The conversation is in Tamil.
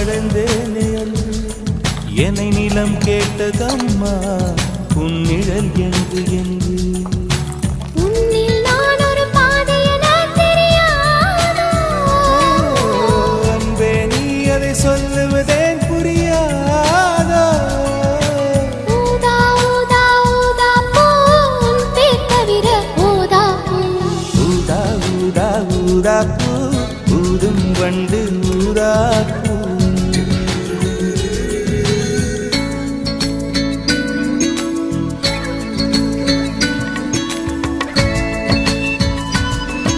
அடைந்தேனே அன்று என்னை நிலம் கேட்டதம்மா உன்னிழல் என்று என்று அன்பே நீ அதை சொல்லுவதேன் புரியாதோ ஊதா ஊதா ஊதா பூ ஊதும் வண்டு ஊதா